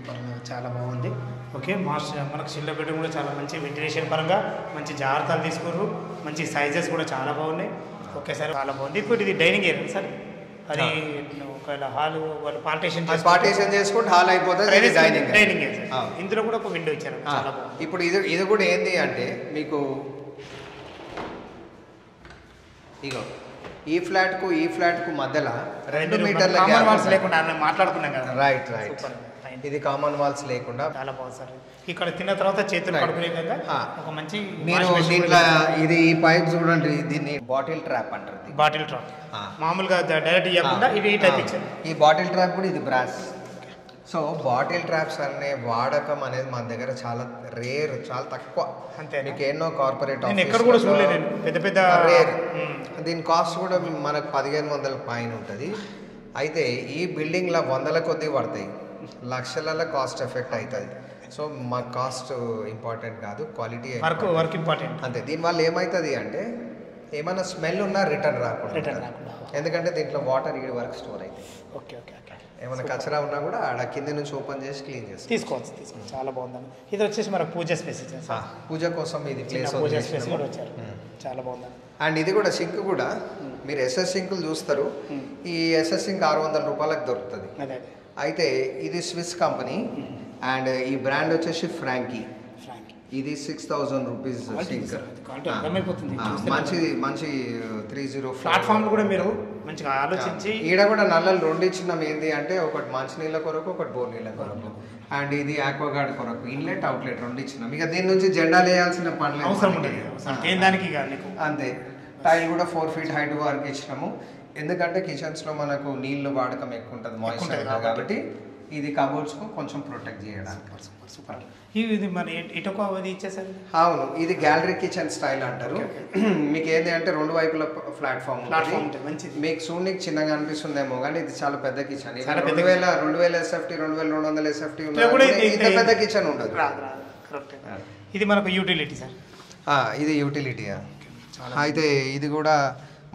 చాలా బాగుంది. ఓకే, మనకు చిల్డ్రన్ బెడ్రూమ్ కూడా చాలా మంచి వెంటిలేషన్ పరంగా మంచి జాగ్రత్తలు తీసుకున్నారు. మంచి సైజెస్ కూడా చాలా బాగున్నాయి. ఓకే సార్, చాలా బాగుంది. ఇప్పుడు ఇది డైనింగ్ ఏరియా సార్, అది ఒకవేళ హాల్ వాళ్ళు పార్టీషన్ చేసుకుంటే హాల్ అయిపోతుంది. డైనింగ్ ఏరియా ఇందులో కూడా ఒక విండో ఇచ్చారు. చాలా బాగుంది. ఇప్పుడు ఇది కూడా ఏంది అంటే మీకు ఇగో ఈ ఫ్లాట్కు మధ్యలో 2 మీటర్ల లేకుండా మాట్లాడుకున్నాం కదా. రైట్. ఇది కామన్ వాల్స్ లేకుండా చాలా బాగుంది సార్. ఇక్కడ తిన్న తర్వాత చేతులు కడుకునే విధంగా ఒక మంచి మీరు దీంట్లో ఇది ఈ పైప్ చూడండి, దీన్ని బాటిల్ ట్రాప్ అంటారు. బాటిల్ ట్రాప్ మామూలుగా డైరెక్ట్ ఇవ్వకుండా ఇది టైప్ ఇచ్చారు. ఈ బాటిల్ ట్రాప్ కూడా ఇది బ్రాస్. సో బాటిల్ ట్రాప్స్ అనే వాడకం అనేది మన దగ్గర చాలా రేర్, చాలా తక్కువ. అంతే, మీకు ఎన్నో కార్పొరేట్ ఎక్కడ కూడా చూడలేదు పెద్ద రేర్. దీని కాస్ట్ కూడా మనకు 1500 పైన ఉంటుంది. అయితే ఈ బిల్డింగ్లో 100 కొద్దీ పడతాయి, లక్షలలో కాస్ట్ ఎఫెక్ట్ అవుతుంది. సో మా కాస్ట్ ఇంపార్టెంట్ కాదు, క్వాలిటీ వర్క్ ఇంపార్టెంట్. అంతే. దీనివల్ల ఏమవుతుంది అంటే ఏమైనా స్మెల్ ఉన్నా రిటర్న్ రాకుండా, ఎందుకంటే దీంట్లో వాటర్ ఈ వరకు స్టోర్ అవుతుంది. Okay okay okay. ఏమైనా కచరా ఉన్నా కూడా ఆడ కింద నుంచి ఓపెన్ చేసి క్లీన్ చేసి తీసుకోవచ్చు. చాలా బాగుందండి. ఇది వచ్చేసి మనకు పూజ స్పేస్, పూజ కోసం ఇది ప్లేస్ కూడా వచ్చారు. చాలా బాగుందండి. అండ్ ఇది కూడా సింక్ కూడా మీరు ఎస్ఎస్ సింకులు చూస్తారు. ఈ ఎస్ఎస్ సింక్ 600 రూపాయలకు దొరుకుతుంది. అయితే ఇది స్విస్ కంపెనీ అండ్ ఈ బ్రాండ్ వచ్చేసి ఫ్రాంకీ. ఇది 6000 రూపీస్ సింక్. మంచి 30 ప్లాట్ఫామ్ కూడా మీరు మంచిగా ఆలోచించి ఈడ కూడా నల్లలు 2 ఇచ్చినాం. ఏంటి అంటే ఒకటి మంచినీళ్ళ కొరకు, ఒకటి బోర్ నీళ్ళ కొరకు. అండ్ ఇది ఆక్వాగార్డ్ కొరకు ఇన్లెట్ అవుట్లెట్ 2 ఇచ్చినాం. ఇక దీని నుంచి జెండాలు వేయాల్సిన పనులు అవసరం ఉండదు అంతే. టైల్ కూడా 4 feet హైట్ వరకు ఇచ్చినాము. ఎందుకంటే కిచెన్స్లో మనకు నీళ్ళు వాడకం ఎక్కువ ఉంటుంది, మాయిశ్చర్ కాబట్టి ఇది కబోర్డ్స్కు కొంచెం ప్రొటెక్ట్ చేయడానికి. ఇది మన ఇటొక అది ఇచ్చేసరి. అవును, ఇది గ్యాలరీ కిచెన్ స్టైల్ అంటారు. మీకు ఏంటి అంటే 2 వైపుల ప్లాట్ఫామ్ మంచిది. మీకు చూడడానికి చిన్నగా అనిపిస్తుందేమో కానీ ఇది చాలా పెద్ద కిచెన్. 2000 SFT 2200 SFT ఇంత పెద్ద కిచెన్ ఉండదు. ఇది మనకు యూటిలిటీ సార్. ఇది యూటిలిటీ. అయితే ఇది కూడా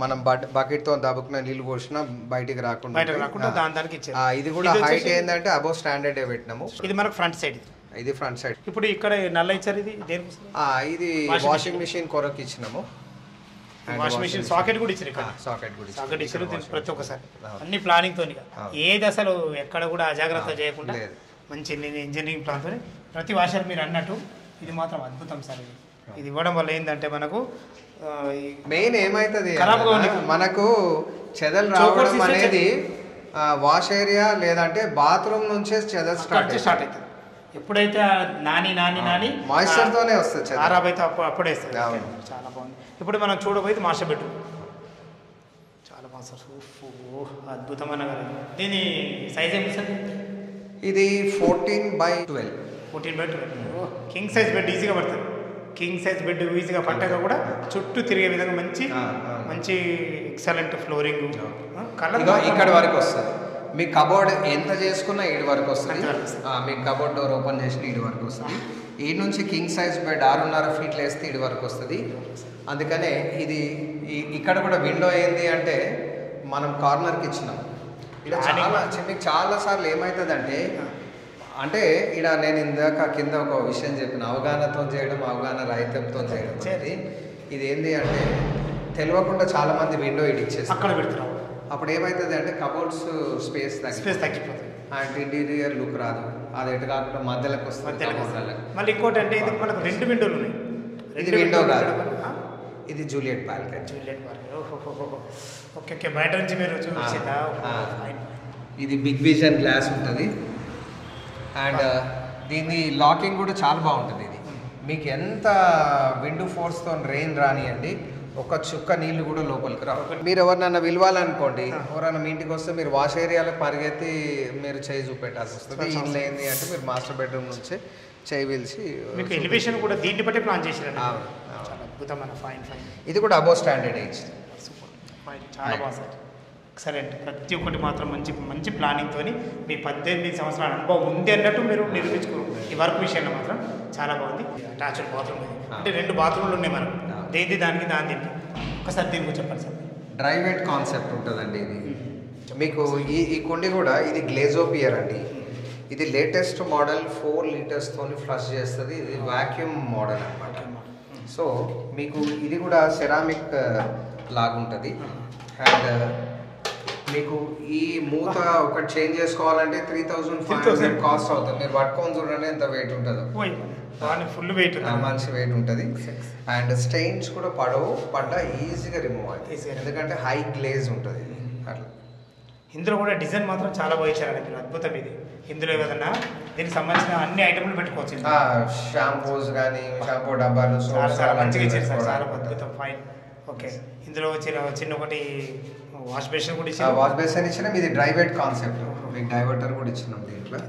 మనం బకెట్తో దబ్బుకున్న నీళ్ళు పోసినా బయటికి రాకుండా ఇది కూడా హైట్ ఏంటంటే అబౌవ్ స్టాండర్డ్ పెట్టినాము. ఇది మనకు ఫ్రంట్ సైడ్. ఇది ఫ్రంట్ సైడ్. ఇప్పుడు ఇక్కడ నల్ల ఇచ్చారు. ఇది ఇది వాషింగ్ మిషన్ కొరకు ఇచ్చినాము. వాషింగ్ మిషన్ సాకెట్ కూడా ఇచ్చారు. సాకెట్ ఇచ్చారు ప్రతి ఒక్కసారి అన్ని ప్లానింగ్ తోని. ఏది అసలు ఎక్కడ కూడా అజాగ్రత్త చేయకుండా మంచి ఇంజనీరింగ్ ప్లాన్ తోని ప్రతి వాషర్ మీరు అన్నట్టు ఇది మాత్రం అద్భుతం సార్. ఇది ఇవ్వడం వల్ల ఏంటంటే మనకు మెయిన్ ఏమైతుంది మనకు చెదలు రావడం అనేది వాష్ ఏరియా లేదంటే బాత్రూమ్ నుంచే చెదలు స్టార్ట్ అవుతుంది. ఎప్పుడైతే నాని మాయిశ్చర్ తోనే వస్తుంది, ఖరాబ్ అయితే అప్పుడే వస్తుంది. చాలా బాగుంది. ఇప్పుడు మనం చూడబోయేది మాస్టర్ బెడ్రూమ్. చాలా బాగుంది సార్, అద్భుతమైన. దీని సైజ్ ఏమి సార్? ఇది 14x12. 14x12 king size bed ఈజీగా పడుతుంది. కింగ్ సైజ్ బెడ్ ఈజీగా పట్టగా కూడా చుట్టూ తిరిగే విధంగా మంచి ఎక్సలెంట్ ఫ్లోరింగ్. కలర్ ఇక్కడ వరకు వస్తుంది. మీ కబోర్డ్ ఎంత చేసుకున్నా 7 వరకు వస్తుంది. మీ కబోర్డ్ డోర్ ఓపెన్ చేసి 7 వరకు వస్తుంది. ఈ నుంచి కింగ్ సైజ్ బెడ్ 6.5 feet వేస్తే 7 వరకు వస్తుంది. అందుకనే ఇది ఇక్కడ కూడా విండో ఏంది అంటే మనం కార్నర్కి ఇచ్చినాం. మీకు చాలా సార్లు ఏమవుతుందంటే అంటే ఇక్కడ నేను ఇందాక కింద ఒక విషయం చెప్పిన, అవగాహనతో చేయడం, అవగాహన రహితంతో చేయడం అనేది. ఇది ఏంటి అంటే తెలియకుండా చాలా మంది విండో ఇచ్చేసి అక్కడ పెడుతున్నాం. అప్పుడు ఏమవుతుంది అంటే కబోర్డ్స్ స్పేస్ తగ్గిపోతుంది అండ్ ఇంటీరియర్ లుక్ రాదు. అది ఎటు కాకుండా మధ్యలోకి వస్తుంది. మళ్ళీ ఇంకోటి అంటే ఇది మనకు 2 విండోలు ఉన్నాయి. ఇది విండో కాదు, ఇది Juliet balcony. Juliet balcony. Okay okay, బయట నుంచి మీరు చూసిందా? ఇది బిగ్ విజన్ గ్లాస్ ఉంటుంది అండ్ దీని లాకింగ్ కూడా చాలా బాగుంటుంది. ఇది మీకు ఎంత విండ్ ఫోర్స్తో రెయిన్ రానియండి, ఒక చుక్క నీళ్లు కూడా లోపలికి రావు. మీరు ఎవరినైనా విలువాలనుకోండి, ఎవరైనా మీ ఇంటికి వస్తే మీరు వాష్ ఏరియాలకు పరిగెత్తి మీరు చేయి చూపెట్టాల్సి వస్తుంది. ఇల్లు ఏంది అంటే మీరు మాస్టర్ బెడ్రూమ్ నుంచి చేయి పిలిచి మీకు ఎలివేషన్ కూడా దీన్ని బట్టి ప్లాన్ చేశారు. చాలా అద్భుతమైన ఫైన్. ఇది కూడా అబౌవ్ స్టాండర్డ్ ఏజ్. చాలా బాగుంది. ఎక్సలెంట్. ప్రతి ఒక్కటి మాత్రం మంచి మంచి ప్లానింగ్తో మీ 18 సంవత్సరాల అనుభవం ఉంది అన్నట్టు మీరు నిరూపించుకోరు. ఈ వర్క్ విషయంలో మాత్రం చాలా బాగుంది. అటాచ్డ్ బాత్రూమ్ ఇది, అంటే 2 బాత్రూమ్లు ఉన్నాయి మనకు, దేని దానికి దాని దీనికి. ఒకసారి దీని గురించి చెప్పండి సార్. డ్రై వెట్ కాన్సెప్ట్ ఉంటుందండి ఇది. మీకు ఈ కుండి కూడా ఇది గ్లేజోపియర్ అండి. ఇది లేటెస్ట్ మోడల్ 4 లీటర్స్తో ఫ్లష్ చేస్తుంది. ఇది వాక్యూమ్ మోడల్ అనమాట. సో మీకు ఇది కూడా సెరామిక్ లాగుంటుంది అండ్ మీకు ఈ మూత ఒకటి చేంజ్ చేసుకోవాలంటే 3,500 కాస్ట్ అవుతుంది. మీరు పట్టుకొని చూడండి ఎంత వెయిట్ ఉంటుందో. ఫుల్ వెయిట్, మంచి వెయిట్ ఉంటుంది. అండ్ స్టెయిన్స్ కూడా పడ్డా ఈజీగా రిమూవ్ అవుతుంది, ఎందుకంటే హై గ్లేజ్ ఉంటుంది అట్లా. ఇందులో కూడా డిజైన్ మాత్రం చాలా బాగా ఇచ్చారండి మీరు. అద్భుతం ఇది. ఇందులో ఏదన్నా దీనికి సంబంధించిన అన్ని ఐటమ్లు పెట్టుకోవచ్చు. షాంపూస్ కానీ షాంపూ డబ్బాలు చాలా మంచిగా ఇచ్చారు సార్, చాలా అద్భుతం ఫైన్. ఓకే, ఇందులో చిన్న ఒకటి వాష్ బేసిన్ కూడా ఇచ్చారు. వాష్ బేసిన్ ఇచ్చినాం. ఇది డ్రై వెట్ కాన్సెప్ట్. మీకు డైవర్టర్ కూడా ఇచ్చినాం దీంట్లో.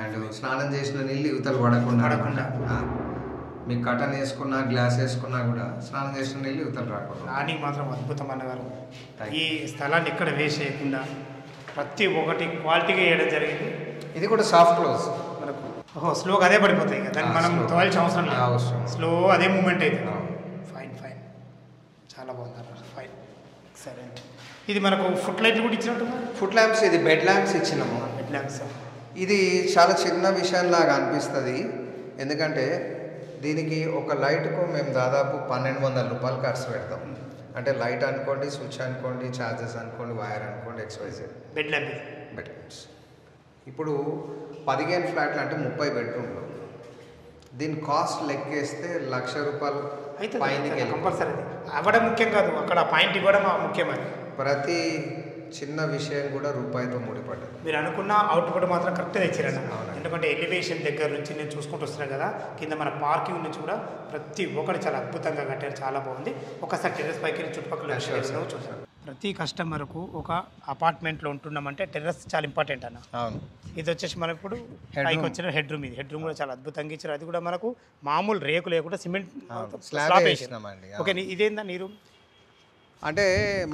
అండ్ స్నానం చేసిన నీళ్ళు యువతలు పడకుండా మీకు కటన్ వేసుకున్నా గ్లాస్ వేసుకున్నా కూడా స్నానం చేసిన నీళ్ళు యువతలు రాకుండా. ప్లానింగ్ మాత్రం అద్భుతం అన్నగారు. ఈ స్థలాన్ని ఎక్కడ వేస్ట్ చేయకుండా ప్రతి ఒక్కటి క్వాలిటీగా వేయడం జరిగింది. ఇది కూడా సాఫ్ట్ క్లోజ్ మనకు. స్లోగా అదే పడిపోతాయి కదా, దాన్ని మనం తోవాల్సిన అవసరం లేదు. స్లో అదే మూమెంట్ అయితే. ఫైన్. చాలా బాగుంది. Fine, excellent. ఇది మనకు ఫుట్ లైట్లు కూడా ఇచ్చినట్టు. ఫుట్ ల్యాంప్స్, ఇది బెడ్ ల్యాంప్స్ ఇచ్చినాము. బెడ్ ల్యాంప్స్ ఇది చాలా చిన్న విషయంలాగా అనిపిస్తుంది, ఎందుకంటే దీనికి ఒక లైట్కు మేము దాదాపు 1,200 రూపాయలు ఖర్చు పెడతాం. అంటే లైట్ అనుకోండి, స్విచ్ అనుకోండి, ఛార్జెస్ అనుకోండి, వైర్ అనుకోండి, XYZ. బెడ్ ల్యాంప్స్ ఇప్పుడు 15 ఫ్లాట్లు అంటే 30 బెడ్రూమ్లు. దీని కాస్ట్ లెక్కేస్తే ₹1,00,000 పైనకి కంపల్సరీ. అవ్వడం ముఖ్యం కాదు, అక్కడ పాయింట్ ఇవ్వడం ముఖ్యమని. ప్రతి చిన్న విషయం కూడా రూపాయితో ముడిపడ్డది. మీరు అనుకున్న అవుట్పుట్ మాత్రం కరెక్ట్గా తెచ్చారన్న. ఎందుకంటే ఎలివేషన్ దగ్గర నుంచి నేను చూసుకుంటూ వస్తున్నాను కదా, కింద మన పార్కింగ్ నుంచి కూడా ప్రతి ఒక్కటి చాలా అద్భుతంగా కట్టారు. చాలా బాగుంది. ఒకసారి టెర్రస్ పైకి చుట్టుపక్కల చూసాను. ప్రతి కస్టమర్కు ఒక అపార్ట్మెంట్లో ఉంటున్నామంటే టెర్రస్ చాలా ఇంపార్టెంట్ అన్న. అవును. ఇది వచ్చేసి మనకు ఇప్పుడు పైకి వచ్చిన హెడ్ రూమ్. ఇది హెడ్ రూమ్ కూడా చాలా అద్భుతంగా ఇచ్చారు. అది కూడా మనకు మామూలు రేకు లేకుండా సిమెంట్ స్లాబ్ వేసినామండి. ఓకే, ఇదేందా నీ రూమ్? అంటే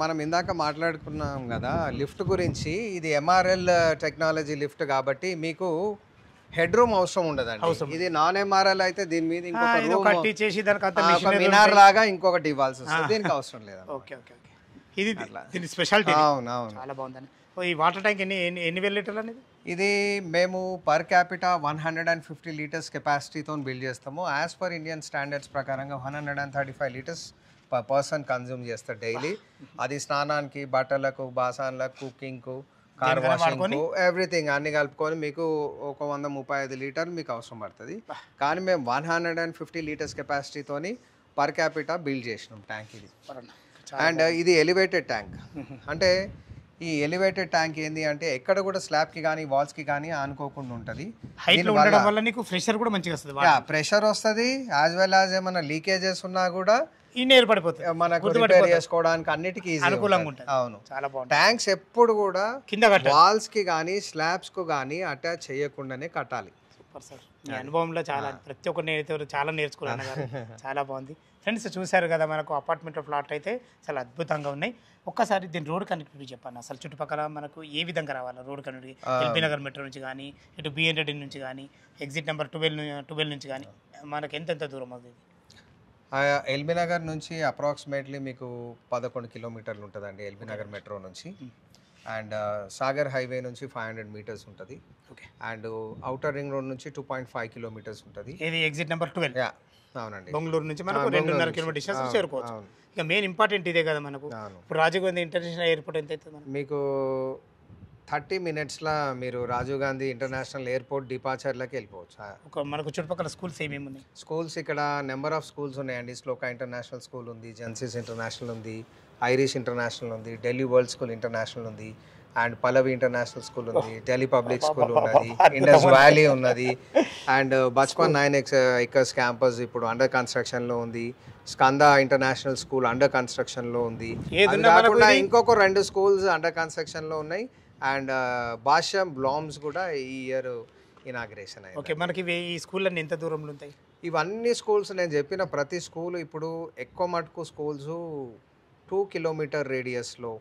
మనం ఇందాక మాట్లాడుకున్నాం కదా లిఫ్ట్ గురించి. ఇది MRL టెక్నాలజీ లిఫ్ట్ కాబట్టి మీకు హెడ్ రూమ్ అవసరం ఉండదండి. ఇది నాన్ MRL అయితే దీని మీద ఇంకొక మినార్ లాగా ఇంకొకటి ఇవ్వాల్సి వస్తుంది. దీనికి అవసరం లేదు. ఓకే, ఇది దీని స్పెషాలిటీ. అవునవును, చాలా బాగుందని. ఈ వాటర్ ట్యాంక్ ఎన్ని వేల లీటర్లు అనేది? ఇది మేము పర్ క్యాపిటా 150 లీటర్స్ కెపాసిటీతో బిల్డ్ చేస్తాము. యాజ్ పర్ ఇండియన్ స్టాండర్డ్స్ ప్రకారంగా 135 లీటర్స్ పర్ పర్సన్ కన్జ్యూమ్ చేస్తారు డైలీ. అది స్నానానికి, బట్టలకు, బాసాన్లకు, కుకింగ్కు, కార్ వాషింగ్కు, ఎవ్రీథింగ్ అన్ని కలుపుకొని మీకు ఒక 135 లీటర్లు మీకు అవసరం పడుతుంది. కానీ మేము 150 లీటర్స్ కెపాసిటీతోని పర్ క్యాపిటా బిల్డ్ చేసినాం ట్యాంక్ ఇది. అండ్ ఇది ఎలివేటెడ్ ట్యాంక్. అంటే ఈ ఎలివేటెడ్ ట్యాంక్ ఏంది అంటే ఎక్కడ కూడా స్లాబ్కి కానీ వాల్స్కి కానీ ఆనుకోకుండా ఉంటుంది. ప్రెషర్ కూడా మంచిగా వస్తుంది. ప్రెషర్ వస్తుంది, యాజ్ వెల్ యాజ్ ఏమైనా లీకేజెస్ ఉన్నా కూడా పడిపోతుంది మనకు రిపేర్ చేసుకోవడానికి అన్నిటికీ అనుకూలంగా ఉంటుంది. అవును, ట్యాంక్స్ ఎప్పుడు కూడా వాల్స్ కి కానీ స్లాబ్స్ కు కానీ అటాచ్ చేయకుండానే కట్టాలి. సూపర్ సార్, మీ అనుభవంలో చాలా ప్రతి ఒక్కరు చాలా నేర్చుకున్నాను. చాలా బాగుంది. ఫ్రెండ్స్ చూశారు కదా, మనకు అపార్ట్మెంట్లో ఫ్లాట్ అయితే చాలా అద్భుతంగా ఉన్నాయి. ఒక్కసారి దీని రోడ్ కనెక్టివిటీ చెప్పండి. అసలు చుట్టుపక్కల మనకు ఏ విధంగా రావాలి road connectivity? LB Nagar metro నుంచి కానీ, ఇటు బిఎన్ రెడ్డి నుంచి కానీ, ఎగ్జిట్ నెంబర్ 12 నుంచి కానీ మనకు ఎంత దూరం అవుతుంది? ఎల్బీ నగర్ నుంచి అప్రాక్సిమేట్లీ మీకు 11 కిలోమీటర్లు ఉంటుందండి ఎల్బీ నగర్ మెట్రో నుంచి. అండ్ సాగర్ హైవే నుంచి 500 మీటర్స్ ఉంటుంది. అండ్ అవుటర్ రింగ్ రోడ్ నుంచి 2.5 కిలోమీటర్స్ ఉంటుంది. ఇది ఎగ్జిట్ నెంబర్ 12. అవునండి, బెంగళూరు నుంచి మనకు 2.5 కిలోమీటర్ డిస్టెన్స్ చేరుకోవచ్చు. ఇక మెయిన్ ఇంపార్టెంట్ ఇదే కదా మనకు. ఇప్పుడు రాజీవ్ గాంధీ ఇంటర్నేషనల్ ఎయిర్పోర్ట్ ఎంత అవుతుంది మీకు? 30 మినిట్స్లో మీరు రాజీవ్ గాంధీ ఇంటర్నేషనల్ ఎయిర్పోర్ట్ డిపార్చర్లకి వెళ్ళిపోవచ్చు. మనకు చుట్టుపక్కల స్కూల్స్ ఏమేమి ఉన్నాయి? స్కూల్స్ ఇక్కడ నెంబర్ ఆఫ్ స్కూల్స్ ఉన్నాయండి. శ్లోకా ఇంటర్నేషనల్ స్కూల్ ఉంది, జెన్సిస్ ఇంటర్నేషనల్ ఉంది, ఐరిష్ ఇంటర్నేషనల్ ఉంది, ఢిల్లీ వరల్డ్ స్కూల్ ఇంటర్నేషనల్ ఉంది, అండ్ పల్లవి ఇంటర్నేషనల్ స్కూల్ ఉంది, ఢిల్లీ పబ్లిక్ స్కూల్ ఉన్నది, ఇండస్ వ్యాలీ ఉన్నది, అండ్ బచ్పన్ 9 ఎకర్స్ క్యాంపస్ ఇప్పుడు అండర్ కన్స్ట్రక్షన్లో ఉంది, స్కంద ఇంటర్నేషనల్ స్కూల్ అండర్ కన్స్ట్రక్షన్లో ఉంది. అది కాకుండా ఇంకొక 2 స్కూల్స్ అండర్ కన్స్ట్రక్షన్లో ఉన్నాయి, అండ్ భాష్యం బ్లామ్స్ కూడా ఈ ఇయర్ ఇనాగ్రేషన్ అయ్యింది. ఓకే, మనకి ఈ స్కూళ్ళన్నీ ఎంత దూరంలో ఉంటాయి? ఇవన్నీ స్కూల్స్ నేను చెప్పిన ప్రతి స్కూల్ ఇప్పుడు ఎక్కువ మటుకు స్కూల్స్ 2 కిలోమీటర్ రేడియస్లో,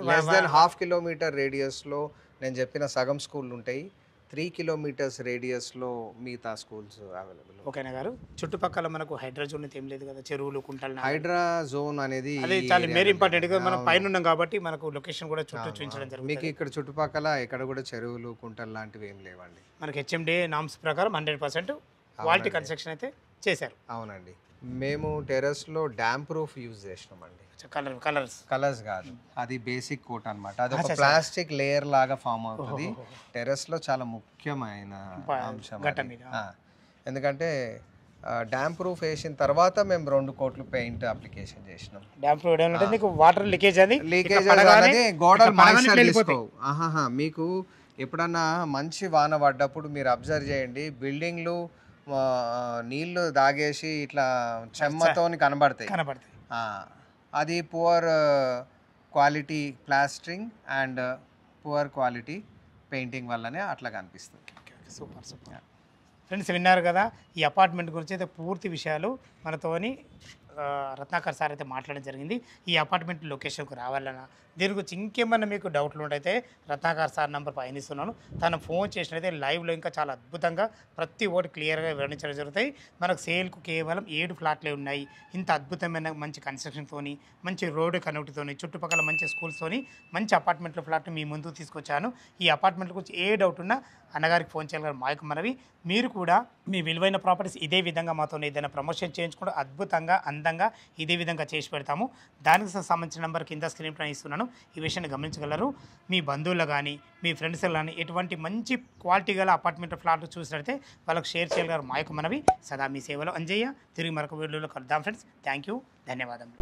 లెస్ దెన్ ½ కిలోమీటర్ రేడియస్లో నేను చెప్పిన సగం స్కూల్ ఉంటాయి. 3 కిలోమీటర్స్ రేడియస్లో మిగతా స్కూల్స్ అవైలబుల్. ఓకేనా గారు, చుట్టుపక్కల మనకు హైడ్రా జోన్ అయితే ఏం లేదు కదా, చెరువులు కుంటలు? హైడ్రా జోన్ అనేది అది చాలా వెరీ ఇంపార్టెంట్ గా మనం పైన ఉన్నాం కాబట్టి మనకు లొకేషన్ కూడా చుట్టూ చూపించడం జరుగుతుంది. మీకు ఇక్కడ చుట్టుపక్కల ఎక్కడ కూడా చెరువులు కుంటలు లాంటివి ఏం లేవండి. మనకి HMDA నామ్స్ ప్రకారం 100% క్వాలిటీ కన్స్ట్రక్షన్ అయితే చేశారు. అవునండి, మేము టెర్రస్లో డ్యామ్ ప్రూఫ్ యూజ్ చేసినామండి. కలర్స్ కాదు, అది బేసిక్ కోట్ అనమాట. అది ఒక ప్లాస్టిక్ లేయర్ లాగా ఫామ్ అవుతుంది. టెర్రస్ లో చాలా ముఖ్యమైన అంశం, ఎందుకంటే డ్యామ్ ప్రూఫ్ వేసిన తర్వాత మేము 2 కోట్లు పెయింట్ అప్లికేషన్ చేసినాం. డ్యామ్ ప్రూఫ్ అంటే మీకు వాటర్ లీకేజ్ అనేది గోడలు మాయిశ్చర్ తీసుకోవు. మీకు ఎప్పుడన్నా మంచి వాన పడ్డప్పుడు మీరు అబ్జర్వ్ చేయండి, బిల్డింగ్లు నీళ్లు దాగేసి ఇట్లా చెమ్మతో కనబడతాయి. అది poor quality plastering and poor quality painting వల్లనే అట్లా కనిపిస్తుంది. సూపర్ సూపర్ ఫ్రెండ్స్, విన్నారు కదా ఈ అపార్ట్మెంట్ గురించి అయితే పూర్తి విషయాలు మనతోని రత్నాకర్ సార్ అయితే మాట్లాడడం జరిగింది. ఈ అపార్ట్మెంట్ లొకేషన్కు రావాలన్నా దీని గురించి ఇంకేమన్నా మీకు డౌట్లు ఉంటే రత్నాకర్ సార్ నెంబర్ పైన ఇస్తున్నాను, తను ఫోన్ చేసినైతే లైవ్లో ఇంకా చాలా అద్భుతంగా ప్రతి ఒక్కటి క్లియర్గా వివరించడం జరుగుతాయి. మనకు సేల్కు కేవలం 7 ఫ్లాట్లే ఉన్నాయి. ఇంత అద్భుతమైన మంచి కన్స్ట్రక్షన్తోని, మంచి రోడ్డు కనెక్ట్తోని, చుట్టుపక్కల మంచి స్కూల్స్తోని మంచి అపార్ట్మెంట్లో ఫ్లాట్ మీ ముందుకు తీసుకొచ్చాను. ఈ అపార్ట్మెంట్ గురించి ఏ డౌట్ ఉన్నా అన్నగారికి ఫోన్ చేయాలి. మాకు మనవి, మీరు కూడా మీ విలువైన ప్రాపర్టీస్ ఇదే విధంగా మాతో ఏదైనా ప్రమోషన్ చేయించుకుంటూ అద్భుతంగా అందంగా ఇదే విధంగా చేసి పెడతాము. దానికి సంబంధించిన నెంబర్ కింద స్క్రీన్ పైన ఇస్తున్నాను, ఈ విషయాన్ని గమనించగలరు. మీ బంధువులు కానీ మీ ఫ్రెండ్స్ కానీ ఎటువంటి మంచి క్వాలిటీ గల అపార్ట్మెంట్ ఫ్లాట్ చూసినట్లయితే వాళ్ళకి షేర్ చేయగలరు. మాకు మనవి, సదా మీ సేవలో అంజయ్య. తిరిగి మరొక వీడియోలో కలుద్దాం ఫ్రెండ్స్. థ్యాంక్ యూ, ధన్యవాదములు.